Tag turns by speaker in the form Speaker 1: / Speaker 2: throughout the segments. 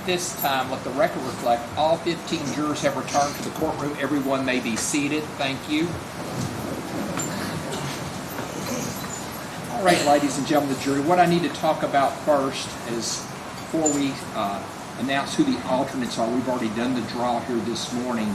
Speaker 1: this time, let the record reflect, all 15 jurors have returned to the courtroom. Everyone may be seated. Thank you. All right, ladies and gentlemen of the jury, what I need to talk about first is, before we announce who the alternates are, we've already done the draw here this morning.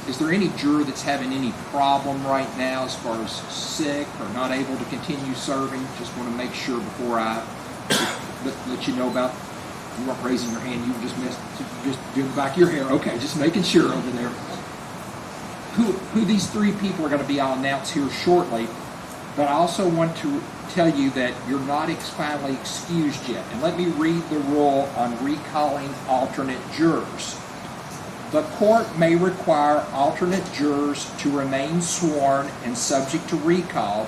Speaker 1: Is there any juror that's having any problem right now as far as sick or not able to continue serving? Just want to make sure before I let you know about. You weren't raising your hand, you were just doing the back of your hair. Okay, just making sure over there. Who these three people are going to be, I'll announce here shortly. But I also want to tell you that you're not finally excused yet. And let me read the rule on recalling alternate jurors. The court may require alternate jurors to remain sworn and subject to recall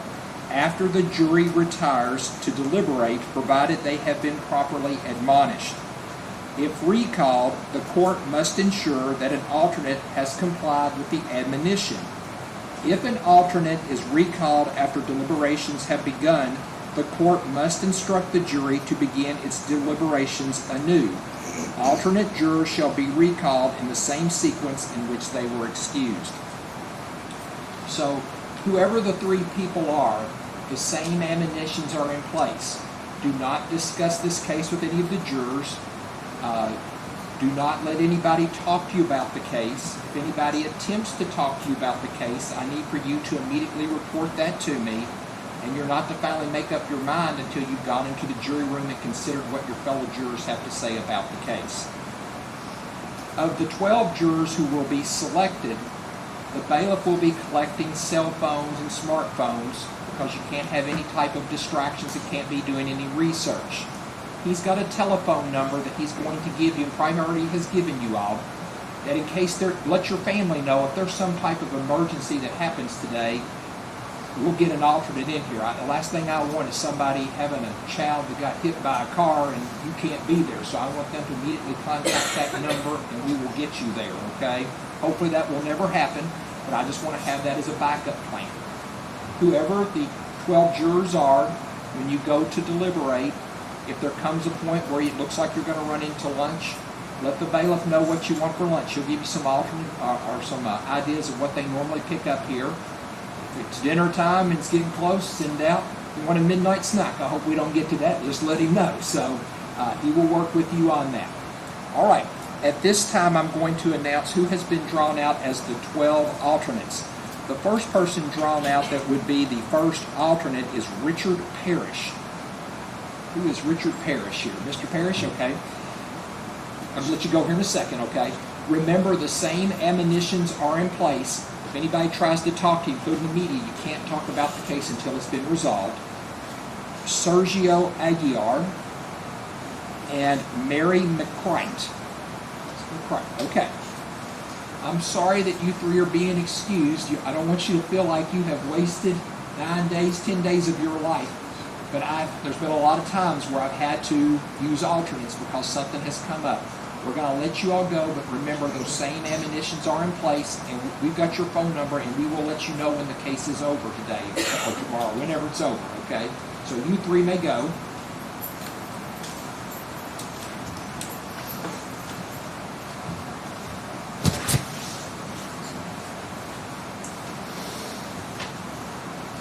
Speaker 1: after the jury retires to deliberate, provided they have been properly admonished. If recalled, the court must ensure that an alternate has complied with the admonition. If an alternate is recalled after deliberations have begun, the court must instruct the jury to begin its deliberations anew. Alternate jurors shall be recalled in the same sequence in which they were excused. So, whoever the three people are, the same admonitions are in place. Do not discuss this case with any of the jurors. Do not let anybody talk to you about the case. If anybody attempts to talk to you about the case, I need for you to immediately report that to me. And you're not to finally make up your mind until you've gone into the jury room and considered what your fellow jurors have to say about the case. Of the 12 jurors who will be selected, the bailiff will be collecting cell phones and smartphones because you can't have any type of distractions and can't be doing any research. He's got a telephone number that he's going to give you, and primarily has given you all, that in case let your family know if there's some type of emergency that happens today, we'll get an alternate in here. The last thing I want is somebody having a child that got hit by a car and you can't be there. So I want them to immediately contact that number and we will get you there, okay? Hopefully that will never happen, but I just want to have that as a backup plan. Whoever the 12 jurors are, when you go to deliberate, if there comes a point where it looks like you're going to run into lunch, let the bailiff know what you want for lunch. He'll give you some alternate or some ideas of what they normally pick up here. If it's dinner time and it's getting close, send out. If you want a midnight snack, I hope we don't get to that. Just let him know. So he will work with you on that. All right. At this time, I'm going to announce who has been drawn out as the 12 alternates. The first person drawn out that would be the first alternate is Richard Parrish. Who is Richard Parrish here? Mr. Parrish, okay. I'm going to let you go here in a second, okay? Remember, the same admonitions are in place. If anybody tries to talk to you, including the media, you can't talk about the case until it's been resolved. Sergio Aguiar and Mary McCrite. Okay. I'm sorry that you three are being excused. I don't want you to feel like you have wasted 9 days, 10 days of your life. But there's been a lot of times where I've had to use alternates because something has come up. We're going to let you all go, but remember those same admonitions are in place, and we've got your phone number, and we will let you know when the case is over today or tomorrow, whenever it's over, okay? So you three may go.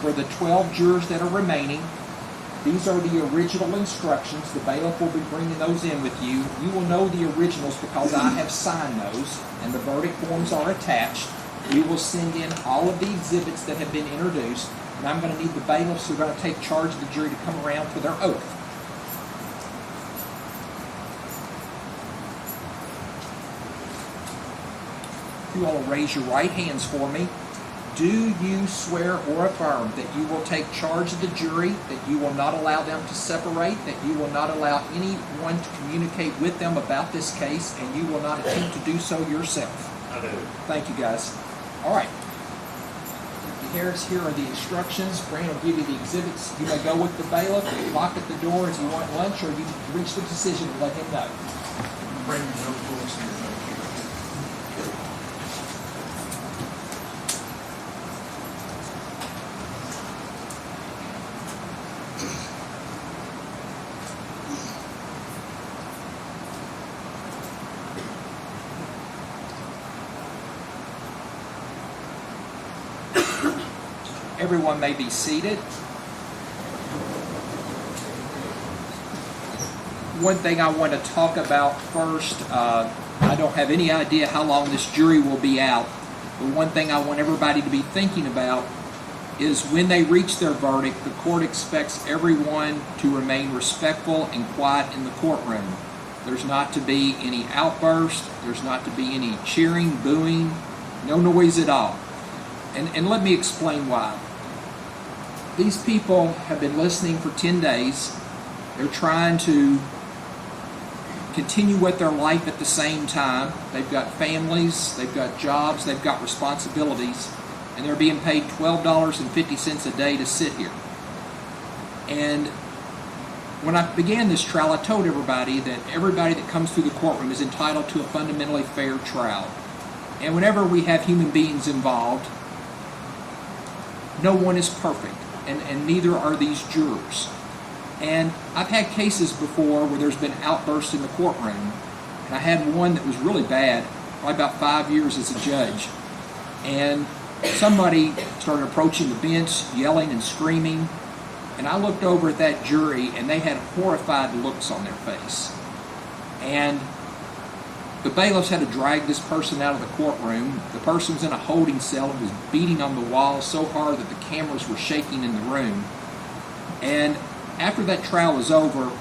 Speaker 1: For the 12 jurors that are remaining, these are the original instructions. The bailiff will be bringing those in with you. You will know the originals because I have signed those, and the verdict forms are attached. We will send in all of the exhibits that have been introduced, and I'm going to need the bailiffs who are going to take charge of the jury to come around for their oath. You all will raise your right hands for me. Do you swear or affirm that you will take charge of the jury, that you will not allow them to separate, that you will not allow anyone to communicate with them about this case, and you will not attempt to do so yourself?
Speaker 2: I do.
Speaker 1: Thank you, guys. All right. Harris, here are the instructions. Brandon will give you the exhibits. You may go with the bailiff, lock at the door as you want lunch, or you reach the decision and let him know.
Speaker 2: Bring your notebooks here.
Speaker 1: everyone may be seated. One thing I want to talk about first, I don't have any idea how long this jury will be out, but one thing I want everybody to be thinking about is when they reach their verdict, the court expects everyone to remain respectful and quiet in the courtroom. There's not to be any outburst, there's not to be any cheering, booing, no noise at all. And let me explain why. These people have been listening for 10 days. They're trying to continue with their life at the same time. They've got families, they've got jobs, they've got responsibilities, and they're being paid $12.50 a day to sit here. And when I began this trial, I told everybody that everybody that comes through the courtroom is entitled to a fundamentally fair trial. And whenever we have human beings involved, no one is perfect, and neither are these jurors. And I've had cases before where there's been outbursts in the courtroom, and I had one that was really bad, probably about 5 years as a judge. And somebody started approaching the bench, yelling and screaming, and I looked over at that jury, and they had horrified looks on their face. And the bailiffs had to drag this person out of the courtroom. The person was in a holding cell and was beating on the wall so hard that the cameras were shaking in the room. And after that trial was over,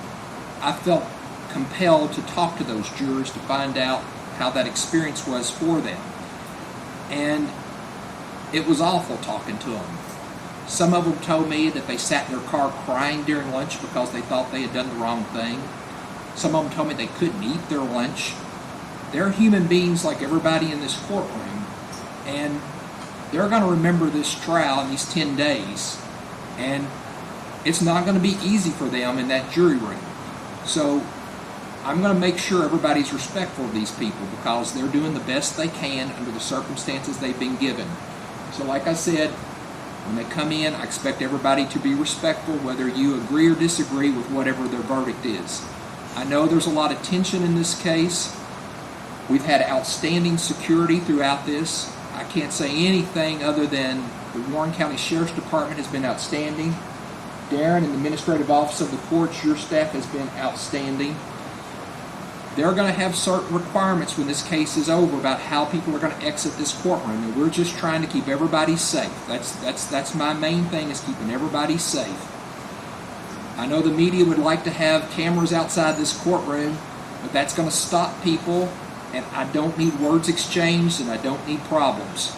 Speaker 1: I felt compelled to talk to those jurors to find out how that experience was for them. And it was awful talking to them. Some of them told me that they sat in their car crying during lunch because they thought they had done the wrong thing. Some of them told me they couldn't eat their lunch. They're human beings like everybody in this courtroom, and they're going to remember this trial in these 10 days, and it's not going to be easy for them in that jury room. So I'm going to make sure everybody's respectful of these people because they're doing the best they can under the circumstances they've been given. So like I said, when they come in, I expect everybody to be respectful, whether you agree or disagree with whatever their verdict is. I know there's a lot of tension in this case. We've had outstanding security throughout this. I can't say anything other than the Warren County Sheriff's Department has been outstanding. Darren and the Administrative Office of the Courts, your staff has been outstanding. They're going to have certain requirements when this case is over about how people are going to exit this courtroom, and we're just trying to keep everybody safe. That's my main thing, is keeping everybody safe. I know the media would like to have cameras outside this courtroom, but that's going to stop people, and I don't need words exchanged, and I don't need problems.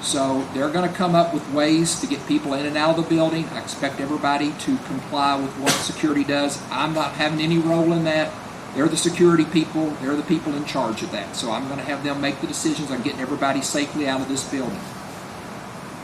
Speaker 1: So they're going to come up with ways to get people in and out of the building. I expect everybody to comply with what security does. I'm not having any role in that. They're the security people. They're the people in charge of that. So I'm going to have them make the decisions on getting everybody safely out of this building.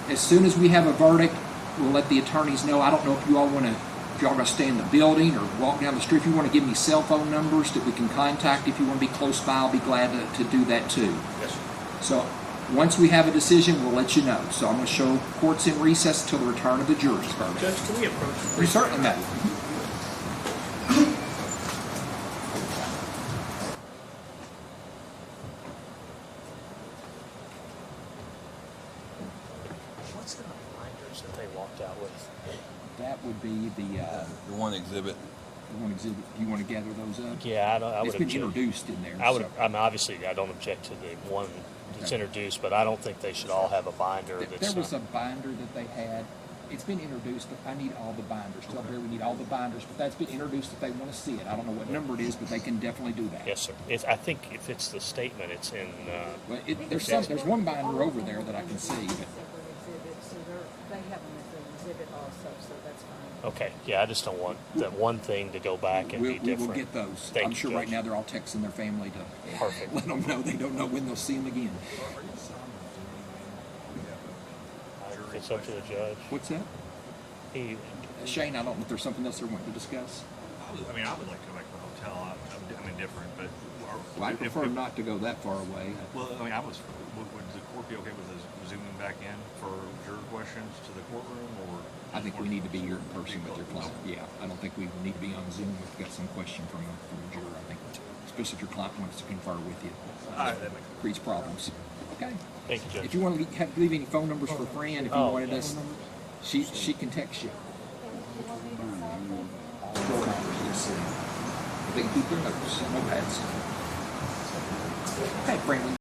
Speaker 1: As soon as we have a verdict, we'll let the attorneys know. I don't know if you all want to, if y'all going to stay in the building or walk down the street. If you want to give me cell phone numbers that we can contact, if you want to be close by, I'll be glad to do that too.
Speaker 2: Yes, sir.
Speaker 1: So once we have a decision, we'll let you know. So I'm going to show courts in recess until the return of the jury's verdict.
Speaker 2: Judge, can we approach?
Speaker 1: You certainly may.
Speaker 2: What's the reminders that they walked out with?
Speaker 1: That would be the
Speaker 3: one exhibit.
Speaker 1: one exhibit. You want to gather those up?
Speaker 4: Yeah, I would
Speaker 1: It's been
Speaker 4: object.
Speaker 1: introduced in there.
Speaker 4: I would.
Speaker 1: so-
Speaker 4: I mean, obviously, I don't object to the one that's
Speaker 1: Okay.
Speaker 4: introduced, but I don't think they should all have a binder.
Speaker 1: There
Speaker 4: That's
Speaker 1: was a binder that they had. It's been introduced, but I need all the binders. Tell Barry we need all the binders, but that's been introduced if they want to see it. I don't know what number it is, but they can definitely do that.
Speaker 4: yes, sir. I think if it's the statement, it's in.
Speaker 1: Well, there's one binder over there that I can see. But
Speaker 5: Separate exhibit, so they have them as an exhibit also, so that's fine.
Speaker 4: Okay, yeah, I just don't want that one thing to go back and be
Speaker 1: we
Speaker 4: different.
Speaker 1: will get those.
Speaker 4: Thank
Speaker 1: I'm
Speaker 4: you,
Speaker 1: sure
Speaker 4: Judge.
Speaker 1: right now they're all texting their family to
Speaker 4: Perfect.
Speaker 1: let them know they don't know when they'll see them again.
Speaker 4: It's up to the judge.
Speaker 1: What's that?
Speaker 4: He,
Speaker 1: Shane, I don't know if there's something else they want to discuss.
Speaker 6: I would like to go back to the hotel. I'm indifferent, but
Speaker 1: Well, I prefer not to go that far away.
Speaker 6: Well, I mean, would the court be okay with us zooming back in for juror questions to the courtroom, or?
Speaker 1: I think we need to be here in person with your client. Yeah, I don't think we need to be on Zoom if we've got some question from a juror. I think, especially if your client wants to confer with you,
Speaker 6: That makes
Speaker 1: creates problems. Okay.
Speaker 4: thank you, Judge.
Speaker 1: If you want to leave any phone numbers for Fran, if you wanted us, She can text you. All 4 hours, yes. They can keep their notes, no pads. Okay, Brandon.